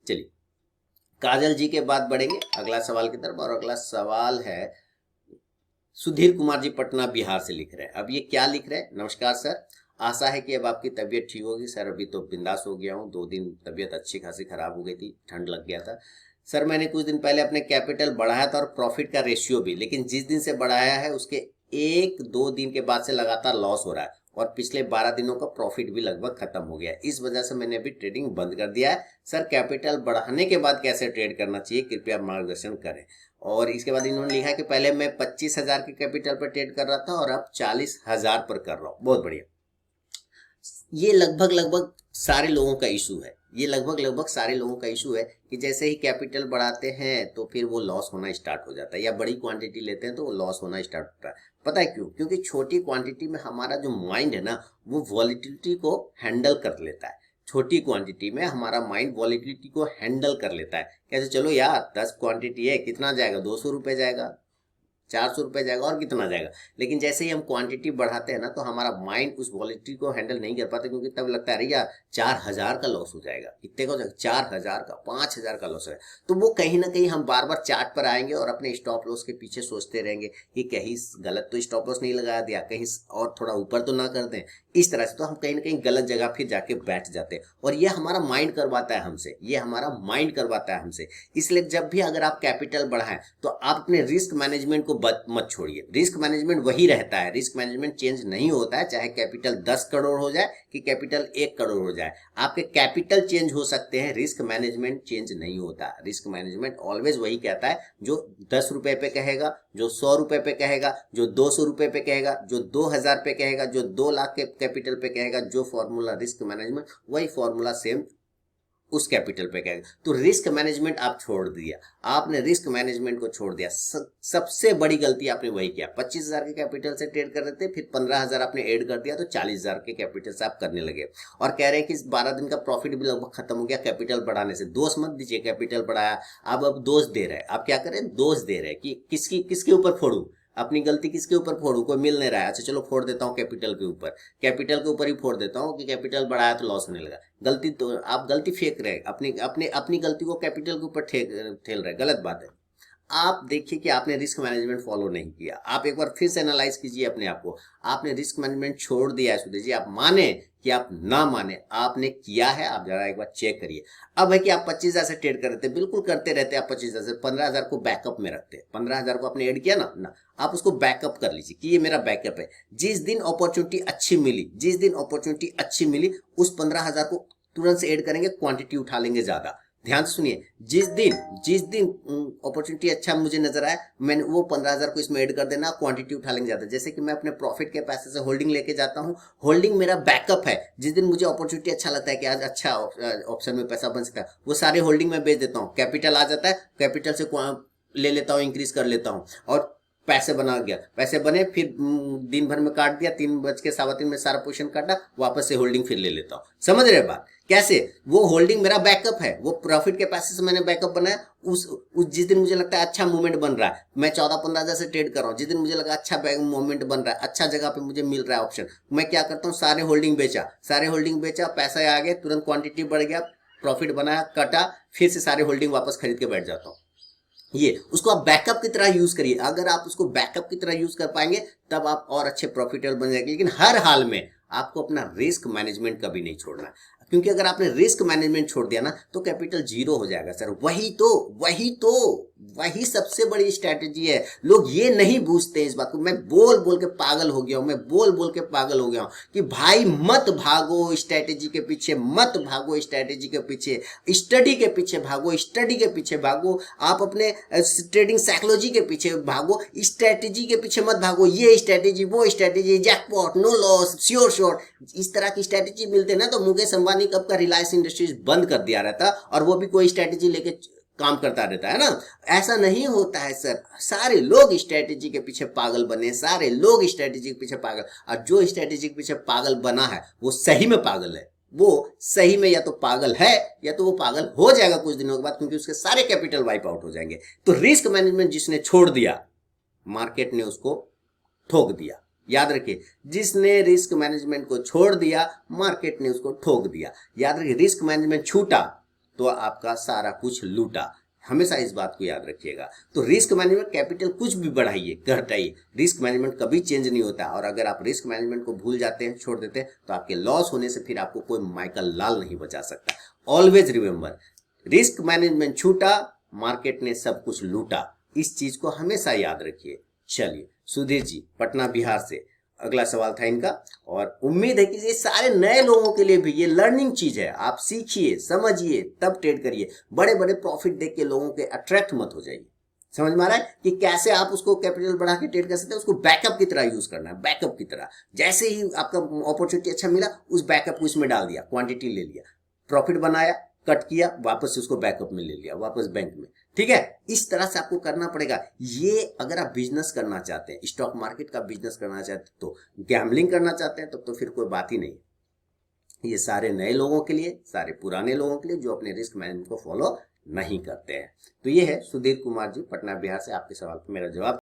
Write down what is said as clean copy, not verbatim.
चलिए काजल जी के बाद बढ़ेंगे अगला सवाल की तरफ, और अगला सवाल है सुधीर कुमार जी पटना बिहार से लिख रहे हैं। अब ये क्या लिख रहे हैं? नमस्कार सर, आशा है कि अब आपकी तबीयत ठीक होगी। सर अभी तो बिंदास हो गया हूँ, 2 दिन तबीयत अच्छी खासी खराब हो गई थी, ठंड लग गया था। सर मैंने कुछ दिन पहले अपने कैपिटल बढ़ाया था और प्रॉफिट का रेशियो भी, लेकिन जिस दिन से बढ़ाया है उसके 1-2 दिन के बाद से लगातार लॉस हो रहा है और पिछले 12 दिनों का प्रॉफिट भी लगभग खत्म हो गया है। इस वजह से मैंने अभी ट्रेडिंग बंद कर दिया है। सर कैपिटल बढ़ाने के बाद कैसे ट्रेड करना चाहिए, कृपया मार्गदर्शन करें। और इसके बाद इन्होंने लिखा कि पहले मैं 25,000 के कैपिटल पर ट्रेड कर रहा था और अब 40,000 पर कर रहा हूँ। बहुत बढ़िया। ये लगभग सारे लोगों का इशू है, ये लगभग सारे लोगों का इशू है कि जैसे ही कैपिटल बढ़ाते हैं तो फिर वो लॉस होना स्टार्ट हो जाता है, या बड़ी क्वांटिटी लेते हैं तो वो लॉस होना स्टार्ट होता है। पता है क्यों? क्योंकि छोटी क्वांटिटी में हमारा जो माइंड है ना वो वॉलिटिलिटी को हैंडल कर लेता है। छोटी क्वांटिटी में हमारा माइंड वॉलिटिलिटी को हैंडल कर लेता है। कैसे? चलो यार 10 क्वांटिटी है, कितना जाएगा? 200 रुपये जाएगा, 400 रुपये जाएगा, और कितना जाएगा। लेकिन जैसे ही हम क्वांटिटी बढ़ाते हैं ना तो हमारा माइंड उस वॉलिटिलिटी को हैंडल नहीं कर पाता, क्योंकि तब लगता है अरे यार 4,000 का लॉस हो जाएगा। कितने का हो जाएगा? 4,000 का, 5,000 का लॉस है। तो वो कहीं ना कहीं हम बार बार चार्ट पर आएंगे और अपने स्टॉप लॉस के पीछे सोचते रहेंगे कि कहीं गलत तो स्टॉप लॉस नहीं लगा दिया, कहीं और थोड़ा ऊपर तो ना कर दें। इस तरह से तो हम कहीं ना कहीं गलत जगह फिर जाके बैठ जाते हैं, और ये हमारा माइंड करवाता है हमसे, ये हमारा माइंड करवाता है हमसे। इसलिए जब भी अगर आप कैपिटल बढ़ाएं तो आप अपने रिस्क मैनेजमेंट को मत छोड़िए। रिस्क मैनेजमेंट वही रहता है, रिस्क मैनेजमेंट चेंज नहीं होता है, चाहे कैपिटल 10 करोड़ हो जाए कि कैपिटल 1 करोड़ हो जाए। आपके कैपिटल चेंज हो सकते हैं, रिस्क मैनेजमेंट चेंज नहीं होता। रिस्क मैनेजमेंट ऑलवेज वही कहता है, जो 10 रुपए पे कहेगा, जो 100 रुपए पे कहेगा, जो 200 रुपए पे कहेगा, जो 2,000 पे कहेगा, जो 2 लाख के कैपिटल पे कहेगा, जो फॉर्मूला रिस्क मैनेजमेंट, वही फॉर्मूला सेम उस कैपिटल पे कहेगा। तो रिस्क मैनेजमेंट आप छोड़ दिया, आपने रिस्क मैनेजमेंट को छोड़ दिया। सबसे बड़ी गलती आपने वही किया। 25,000 के कैपिटल से ट्रेड कर रहे थे, फिर 15,000 आपने ऐड कर दिया तो 40,000 के कैपिटल से आप करने लगे, और कह रहे हैं कि इस 12 दिन का प्रॉफिट भी लगभग खत्म हो गया कैपिटल बढ़ाने से। दोष मत दीजिए, कैपिटल बढ़ाया अब दोष दे रहे हैं। आप क्या करें? दोष दे रहे हैं कि किसके ऊपर फोड़ू, अपनी गलती किसके ऊपर फोड़ू? कोई मिल नहीं रहा है, अच्छा चलो फोड़ देता हूँ कैपिटल के ऊपर, कैपिटल के ऊपर ही फोड़ देता हूँ कि कैपिटल बढ़ाया तो लॉस होने लगा। गलती तो आप गलती फेंक रहे हैं, अपनी गलती को कैपिटल के ऊपर ठेल रहे, गलत बात है। आप देखिए कि आपने रिस्क मैनेजमेंट फॉलो नहीं किया। आप एक बार फिर से एनालाइज कीजिए अपने आप को, आपने रिस्क मैनेजमेंट छोड़ दिया है। सुधीर जी आप माने कि आप ना माने, आपने किया है, आप जरा एक बार चेक करिए। अब है कि आप 25,000 से ट्रेड कर रहे थे, बिल्कुल करते रहते आप 25,000 से, 15,000 को बैकअप में रखते हैं। 15,000 को आपने ऐड किया ना, आप उसको बैकअप कर लीजिए कि ये मेरा बैकअप है। जिस दिन अपॉर्चुनिटी अच्छी मिली उस 15,000 को तुरंत से ऐड करेंगे, क्वांटिटी उठा लेंगे ज्यादा। ध्यान से सुनिए, जिस दिन अपॉर्चुनिटी अच्छा मुझे नजर आया, मैंने वो 15,000 को इसमें ऐड कर देना, क्वांटिटी उठा लेंगे ज्यादा। जैसे कि मैं अपने प्रॉफिट के पैसे से होल्डिंग लेके जाता हूँ, होल्डिंग मेरा बैकअप है। जिस दिन मुझे अपॉर्चुनिटी अच्छा लगता है कि आज अच्छा ऑप्शन में पैसा बन सकता है, वो सारे होल्डिंग में बेच देता हूँ। कैपिटल आ जाता है, कैपिटल से ले लेता हूँ, इंक्रीज कर लेता हूँ, और पैसे बना गया। पैसे बने, फिर दिन भर में काट दिया, 3:15 में सारा पोजीशन काटा, वापस से होल्डिंग फिर ले लेता हूँ। समझ रहे बात? कैसे? वो होल्डिंग मेरा बैकअप है, वो प्रॉफिट के पैसे से मैंने बैकअप बनाया। उस जिस दिन मुझे लगता है अच्छा मूवमेंट बन रहा है, मैं 14-15 से ट्रेड कर रहा हूँ, जिस दिन मुझे लगा अच्छा मूवमेंट बन रहा है, अच्छा जगह पे मुझे मिल रहा है ऑप्शन, मैं क्या करता हूँ? सारे होल्डिंग बेचा, पैसा आ गया, तुरंत क्वांटिटी बढ़ गया, प्रॉफिट बनाया, कटा, फिर से सारे होल्डिंग वापस खरीद के बैठ जाता हूँ। ये उसको आप बैकअप की तरह यूज करिए। अगर आप उसको बैकअप की तरह यूज कर पाएंगे तब आप और अच्छे प्रॉफिटेबल बन जाएंगे। लेकिन हर हाल में आपको अपना रिस्क मैनेजमेंट कभी नहीं छोड़ना, क्योंकि अगर आपने रिस्क मैनेजमेंट छोड़ दिया ना तो कैपिटल जीरो हो जाएगा सर। वही सबसे बड़ी स्ट्रैटेजी है। लोग ये नहीं बूझते इस बात को। मैं बोल बोल के पागल हो गया हूं, कि भाई मत भागो स्ट्रैटेजी के पीछे, स्टडी के पीछे भागो, आप अपने ट्रेडिंग साइकोलॉजी के पीछे भागो, स्ट्रैटेजी के पीछे मत भागो। ये स्ट्रैटेजी, वो strategy, jackpot, no loss, sure shot, इस तरह की स्ट्रैटेजी मिलते ना तो मुकेश अंबानी कब का रिलायंस इंडस्ट्रीज बंद कर दिया रहता, और वो भी कोई स्ट्रैटेजी लेके काम करता रहता है ना। ऐसा नहीं होता है सर। सारे लोग स्ट्रैटेजी के पीछे पागल बने, और जो स्ट्रैटेजी के पीछे पागल बना है वो सही में पागल है। वो सही में या तो पागल है या तो वो पागल हो जाएगा कुछ दिनों के बाद, क्योंकि उसके सारे कैपिटल वाइप आउट हो जाएंगे। तो रिस्क मैनेजमेंट जिसने छोड़ दिया, मार्केट ने उसको ठोक दिया। याद रखिए, जिसने रिस्क मैनेजमेंट को छोड़ दिया, मार्केट ने उसको ठोक दिया। याद रखिए, रिस्क मैनेजमेंट छूटा तो आपका सारा कुछ लूटा। हमेशा इस बात को याद रखिएगा। तो रिस्क मैनेजमेंट, कैपिटल कुछ भी बढ़ाइए घटाइए, रिस्क मैनेजमेंट कभी चेंज नहीं होता। और अगर आप रिस्क मैनेजमेंट को भूल जाते हैं, छोड़ देते हैं, तो आपके लॉस होने से फिर आपको कोई माइकल लाल नहीं बचा सकता। ऑलवेज रिमेंबर, रिस्क मैनेजमेंट छूटा, मार्केट ने सब कुछ लूटा। इस चीज को हमेशा याद रखिए। चलिए, सुधीर जी पटना बिहार से अगला सवाल था इनका, और उम्मीद है कि ये सारे नए लोगों के लिए भी ये लर्निंग चीज है। आप सीखिए, समझिए, तब ट्रेड करिए। बड़े बड़े प्रॉफिट देख के लोगों के अट्रैक्ट मत हो जाइए। समझ में आ रहा है कि कैसे आप उसको कैपिटल बढ़ा के ट्रेड कर सकते हैं। उसको बैकअप की तरह यूज करना है, बैकअप की तरह। जैसे ही आपका अपॉर्चुनिटी अच्छा मिला, उस बैकअप को इसमें डाल दिया, क्वांटिटी ले लिया, प्रॉफिट बनाया, कट किया, वापस से उसको बैकअप में ले लिया, वापस बैंक में। ठीक है, इस तरह से आपको करना पड़ेगा। ये अगर आप बिजनेस करना चाहते हैं, स्टॉक मार्केट का बिजनेस करना चाहते हैं, तो गैम्बलिंग करना चाहते हैं, तो फिर कोई बात ही नहीं। ये सारे नए लोगों के लिए, सारे पुराने लोगों के लिए जो अपने रिस्क मैनेजमेंट को फॉलो नहीं करते हैं। तो ये है सुधीर कुमार जी पटना बिहार से, आपके सवाल पर मेरा जवाब।